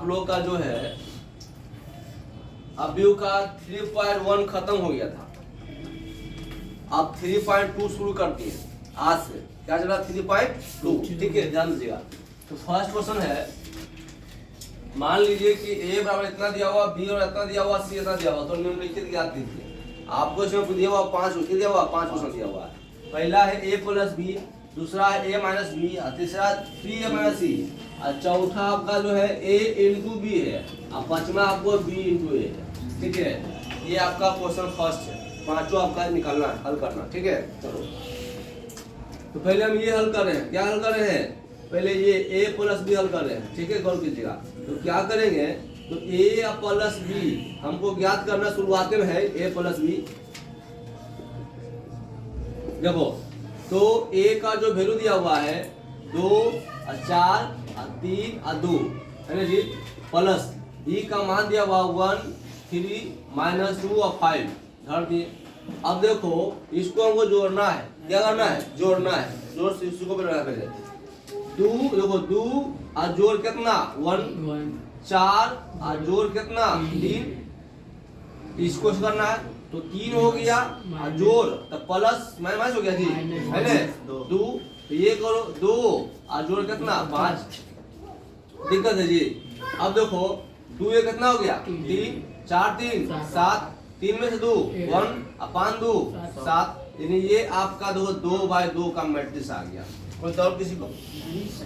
आप लोग का जो है अवयव का 3.1 खत्म हो गया था, अब 3.2 शुरू करती है आज से। क्या चला 3.2, ठीक है, ध्यान दीजिएगा। तो फर्स्ट क्वेश्चन है, मान लीजिए कि a बराबर इतना दिया हुआ, b और इतना दिया हुआ, c इतना दिया हुआ, तो निम्नलिखित ज्ञात कीजिए। आपको इसमें दिया हुआ 5 दिया हुआ, 5 क्वेश्चन दिया हुआ है। पहला है a प्लस b, दूसरा है a माइनस b, तीसरा 3a माइनस c, और चौथा आपका जो है a इंटू b है, और पांचवा आपको b इंटू a है, ठीक है। ये आपका क्वेश्चन फर्स्ट है, पांचों आपका निकालना है, हल करना, ठीक है। चलो तो पहले हम ये हल कर रहे हैं। क्या हल कर रहे हैं? पहले ये a प्लस बी हल कर रहे हैं, ठीक है, गौर कीजिएगा। तो क्या करेंगे, तो a प्लस बी हमको ज्ञात करना, शुरुआत में है a प्लस बी। देखो तो a का जो वैल्यू दिया हुआ है 2 और 4 और 3 और 2 है ना जी, प्लस b का मान दिया हुआ 1 3 माइनस 2 और 5 धर दिए। अब देखो इसको हमको जोड़ना है, क्या करना है, जोड़ना है, जोड़ से इसको बनाना पहले 2, देखो 2 और जोड़ कितना 1 4 और जोड़ कितना 3, इसको करना है तो 3 हो गया और जोड़ तो प्लस माइनस हो गया जी, है ना 2, तो ये करो 2 और जोड़ कितना 5, दिक्कत है जी। अब देखो 2 ये कितना हो गया 3 4 3 7, 3 में से 2 1 और 5 2 7, यानी ये आपका देखो 2/2 का मैट्रिक्स आ गया। कोई तो और किसी को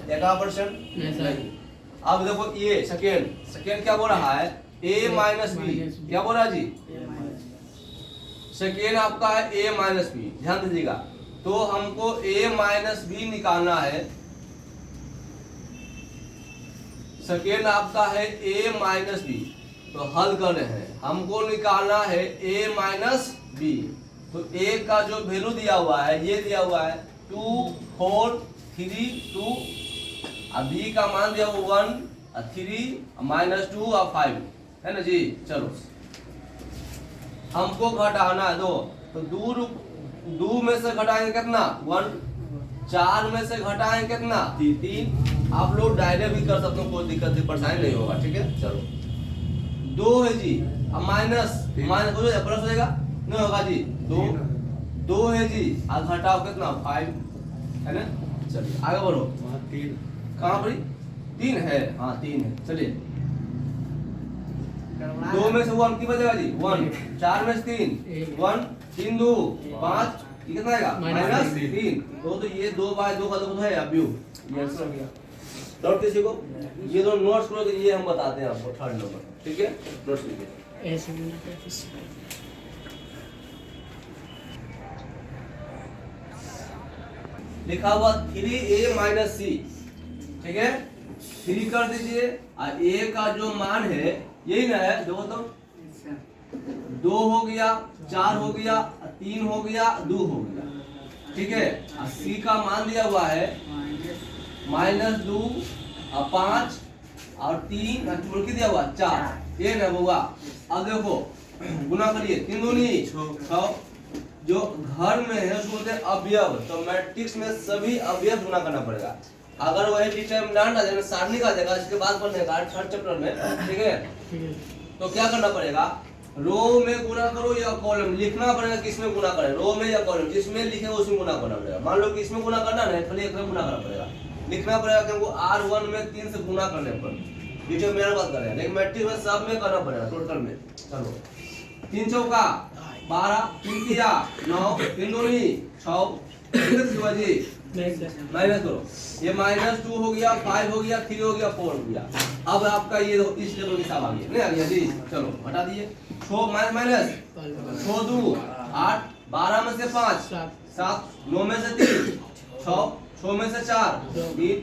11% नहीं। अब देखो ये सेकेंड क्या बोल रहा है, a माइनस बी, क्या बोल रहा है जी, सेकेंड आपका है a माइनस बी, ध्यान दीजिएगा। तो हमको a माइनस बी निकालना है, सेकेंड आपका है a माइनस बी, तो हल कर रहे हैं, हमको निकालना है a माइनस बी। तो a का जो वैल्यू दिया हुआ है, ये दिया हुआ है 2 4 3 2, और b का मान दिया हुआ 1 और 3 माइनस 2 और 5, है ना जी। चलो हमको घटाना है 2, तो 2 में से घटाएंगे कितना 1, 4 में से घटाएंगे कितना 3। आप लोग डायरेक्ट भी कर सकते हो, कोई दिक्कत नहीं, परेशानी नहीं होगा, ठीक है। चलो 2 है जी, अब माइनस हो जाएगा, प्लस हो जाएगा, नहीं होगा जी, 2 है जी, और घटाओ कितना 5, है ना। चलिए आगे बढ़ो, 3 कहाँ पर 3 है, हाँ 3 है। चलिए 2 में से 1 की बचेगा जी 1, 4 में से 3 1 3 2 5, कितना आएगा माइनस 3। तो ये 2/2 का तो है अब ये आंसर हो गया। नोट किसी को ये दो नोट्स करो, तो ये हम बताते हैं आपको थर्ड नंबर, ठीक है। नोट्स लिखिए, लिखा हुआ 3a माइनस सी, ठीक है, 3 कर दीजिए, और a का जो मान है यही ना है, देखो तो 2 हो गया, 4 हो गया, 3 हो गया, 2 हो गया, ठीक है। और c का मान दिया हुआ है -2 और 5 और 3 और दिया हुआ 4, ये ना होगा। अब देखो गुना करिए, 3 दूनी 6, जो घर में है उसको बोलते हैं अवयव, तो मैट्रिक्स में सभी अवयव गुना करना पड़ेगा। अगर वही डिटरमिनेंट आ जाएगा, सारणी आ जाएगा, इसके बाद पढ़ने का थर्ड चैप्टर में, ठीक है। तो क्या करना पड़ेगा, रो में गुना करो या कॉलम, लिखना पड़ेगा किसमें गुना करें, रो में या कॉलम, जिसमें लिखे उसमें गुना करना पड़ेगा। मान लो कि इसमें गुना करना है, खाली एक में गुना करना पड़ेगा, लिखना पड़ेगा कि हमको R1 में 3 से गुना करने पर, डिटरमिनेंट बात कर रहे हैं, लेकिन मैट्रिक्स में सब में करना पड़ेगा टोटल में। चलो 3 चौका 12, 3 तिया 9, 3 दूनी 6, जी माइनस करो, ये -2 हो गया, 5 हो गया, 3 हो गया, 4 हो गया। अब आपका ये इस लेवल के हिसाब आ गया, नहीं आ गया जी। चलो हटा दिए, 6 माइनस 6 2 8, 12 में से 5 7, 9 में से 3 6 में से 4 3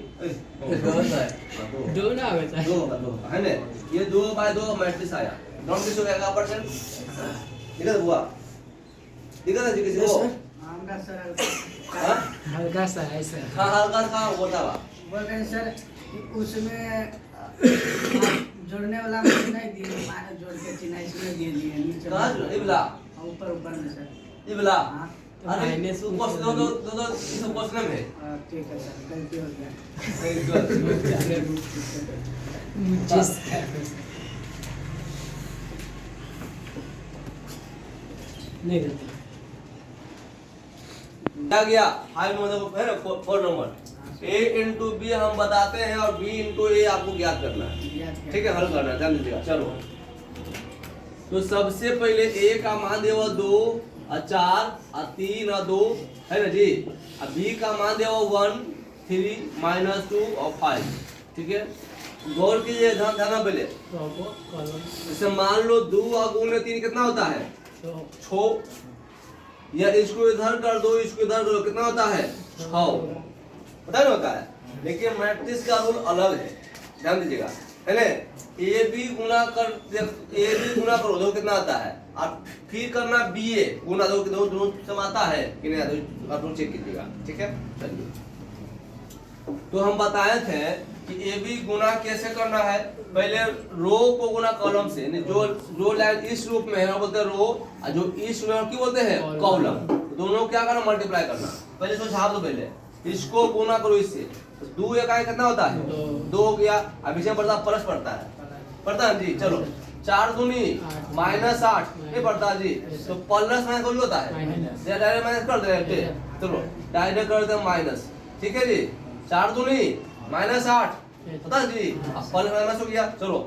2 ना होगा, 2 है ना। ये 2/2 मैट्रिक्स आया। नॉट किस हो गया परसेंट, दिक्कत हुआ, दिक्कत है जी किसी को? हल्का सा है सर। हाँ हल्का सा होता है, बोल रहे हैं सर उसमें जोड़ने वाला में नहीं दिए, जोड़ के चिन्ह इसमें दे दिए नीचे। कहाँ जो इबला ऊपर में सर इबला, अरे माइनस दो क्वेश्चन में ठीक है सर, गलती हो गया। मुझे नहीं करते। क्या गया 5 नंबर है ना 4 नंबर a इंटू बी हम बताते हैं और b इंटू ए आपको ज्ञात करना है। ठीक है, हल करना है, ध्यान दीजिएगा। चलो तो सबसे पहले a का मान देवा 2 और 4 और 3 और 2 है ना जी, और b का मान देवा 1 3 -2 और 5। ठीक है, गौर कीजिए, ध्यान ध्यान पहले। कॉलम जैसे मान लो 2 और गुणे 3 कितना होता है 6, या इसको इधर कर दो, इसको इधर करो, कितना होता है 6, पता नहीं होता है। लेकिन मैट्रिक्स का रूल अलग है, ध्यान दीजिएगा, है ना। ए बी गुना करो, दो कितना आता है, और फिर करना बी ए गुना दो, दोनों सम आता है कि नहीं आता, आप लोग चेक कीजिएगा। ठीक है, चलिए। तो हम बताए थे कि ए बी गुना कैसे करना है। पहले रो को गुना कॉलम से, जो लाइन इस रूप में है वो बोलते हैं रो, और जो इस रूप में क्या बोलते हैं कॉलम। दोनों क्या करना, मल्टीप्लाई करना। पहले इसको छाप दो, पहले इसको गुना करो इससे, 2 इकाई कितना होता है 2 हो गया। अब इसमें पड़ता प्लस पड़ता है जी। चलो 4 दूनी -8 नहीं पड़ता जी, तो प्लस माइनस कोई होता है, डायरेक्ट माइनस कर देते। चलो डायरेक्ट कर देते माइनस। ठीक है जी, 4 दूनी -8 पता है जी, अब प्लस माइनस हो गया। चलो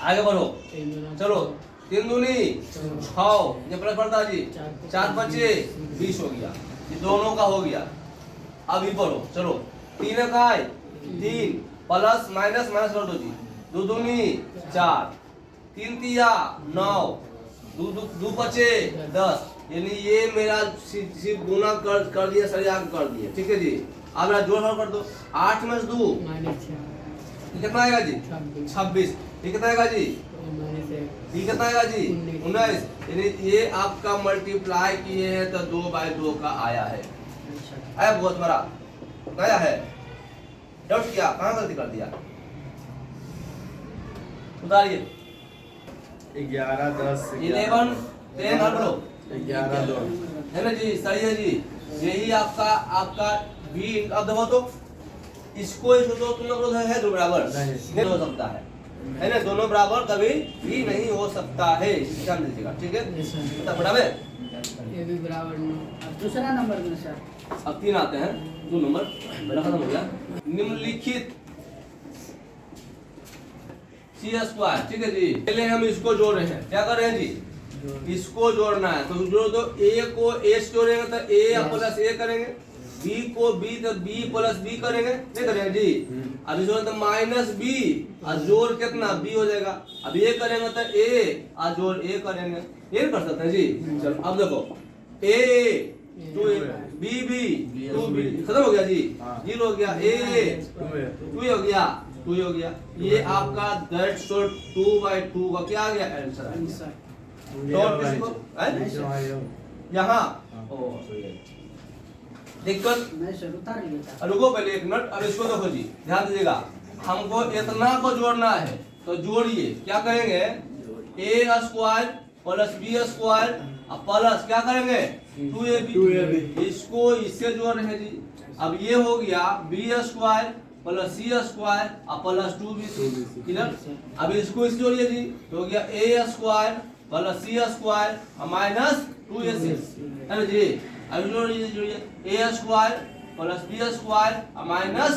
आगे बढ़ो, चलो 3 दूनी 6, ये प्लस पड़ता है जी, 4 बचे 20 हो गया, ये दोनों का हो गया। अब ये पढ़ो, चलो 3 इकाई 3 प्लस माइनस माइनस कर दो जी, 2 दूनी 4 3 तिया 9 2 बचे 10, यानी ये मेरा सिर्फ गुना कर दिया, सर आगे कर दिया। ठीक है जी, अब मेरा जोड़ कर दो, 8 में 2 कितना आएगा जी 26, ये कितना आएगा जी, ये कितना आएगा जी 19, यानी ये आपका मल्टीप्लाई किए हैं तो 2/2 का आया है। आया बहुत बड़ा आया है, डाउट किया, कहाँ गलती कर दिया, उतारिए। 11 10 11 10 हल लो 11 2 है ना जी, सही है जी। यही आपका बी। अब देखो तो इसको तो तुम लोग है दो बराबर नहीं हो सकता है ना, दोनों बराबर कभी भी नहीं हो सकता है, ध्यान दीजिएगा। ठीक है, मतलब बराबर ये भी बराबर नहीं। अब दूसरा नंबर में सर, अब 3 आते हैं, 2 नंबर मेरा खत्म हो गया। निम्नलिखित C²। ठीक है जी, पहले हम इसको जोड़ रहे हैं, क्या कर रहे हैं जी, इसको जोड़ना है। तो जोड़ दो, A को A से जोड़ेंगे तो A प्लस A करेंगे, B को B तो B प्लस B करेंगे, नहीं करेंगे जी। अब इसको तो -B और जोड़ कितना B हो जाएगा। अब ये करेंगे तो A और जोड़ A करेंगे, ये कर सकते हैं जी। चलो अब देखो A 2A B 2B खत्म हो गया जी, 0 हो गया, A 2 हो गया, 2 हो गया। ये आपका दैट सो 2/2 का क्या आ गया आंसर। यहाँ दिक्कत नहीं सर, उतार लिया। रुको पहले 1 मिनट। अब इसको देखो जी, ध्यान दीजिएगा, हमको इतना को जोड़ना है तो जोड़िए, क्या करेंगे A² प्लस B² अब प्लस क्या करेंगे 2AB, इसको इससे जोड़ रहे हैं जी। अब ये हो गया B² प्लस C² और प्लस 2BC, क्लियर। अब इसको इससे जोड़िए जी, तो हो गया A² प्लस C² और माइनस 2AC, है ना जी। अब जोड़िए A² प्लस B² और माइनस।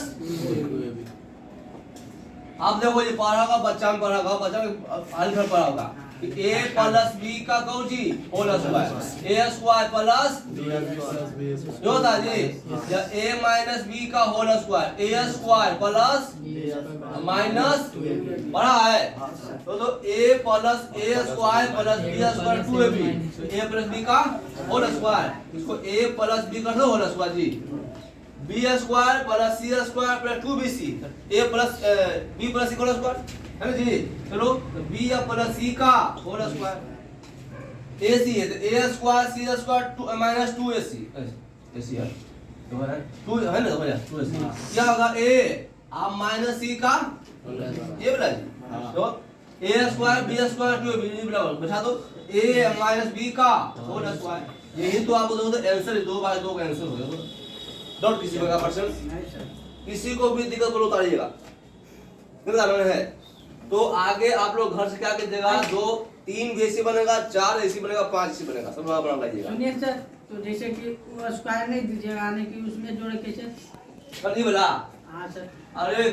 आप देखो ये पढ़ा होगा, बच्चा में पढ़ा होगा, बच्चा में हल कर पढ़ा होगा कि A प्लस B का कहो जी होल स्क्वायर, A² प्लस जो होता है जी, या A माइनस B का whole square, A² plus minus बड़ा है तो A plus A² plus B² 2AB, तो A प्लस B का होल स्क्वायर, इसको A प्लस B का होल स्क्वायर जी। B² plus C² plus 2BC, A plus B plus C का whole square, है ना जी। चलो B या प्लस C का होल स्क्वायर, AC है तो A² C² 2 minus 2AC, AC है तो है 2 है ना, 2AC क्या होगा A आप माइनस C का ये बोला जी। तो A² B² 2AB बराबर बैठा दो A माइनस B का होल स्क्वायर, यही तो आप बोलोगे तो आंसर 2/2 का आंसर होगा। डॉट किसी का पर्सन नहीं सर। किसी को भी दिक्कत बोलो उतारिएगा, कितना है। तो आगे आप लोग घर से क्या कीजिएगा, 2 3 भी ऐसी बनेगा, 4 ऐसी बनेगा, 5 ऐसी बनेगा, सब बना लीजिएगा। सुनिए सर, तो जैसे कि वो स्क्वायर नहीं दीजिएगा आने की, उसमें जोड़े कैसे? कर दी बोला, हाँ सर। अरे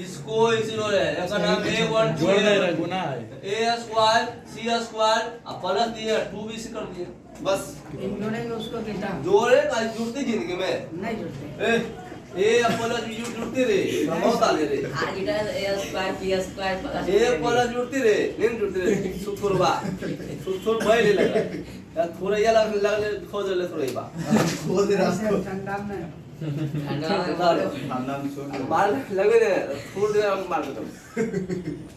इसको इसी जोड़े है, इसका नाम A1 जोड़ नहीं रहा, गुना है। A स्क्वायर C स्क्वायर अब प्लस दिए 2 भी इसी कर दिए, बस इन जोड़ेंगे उसको कैसा? जोड़े का जुड़ती जिंदगी में नहीं जोड़ते। ए प्लस बी जुड़ती रे, बहुत आले रे। आज इधर a square b square plus A plus जुड़ती रे, नहीं जुड़ती रे, सुथुरबा सुथुर भाई ले लगा यार, थोड़ा ये लग खोज ले थोड़ा ही बा खोज ऐसे ठंडा में ठंडा मार लगे ने थोड़ दे मार दो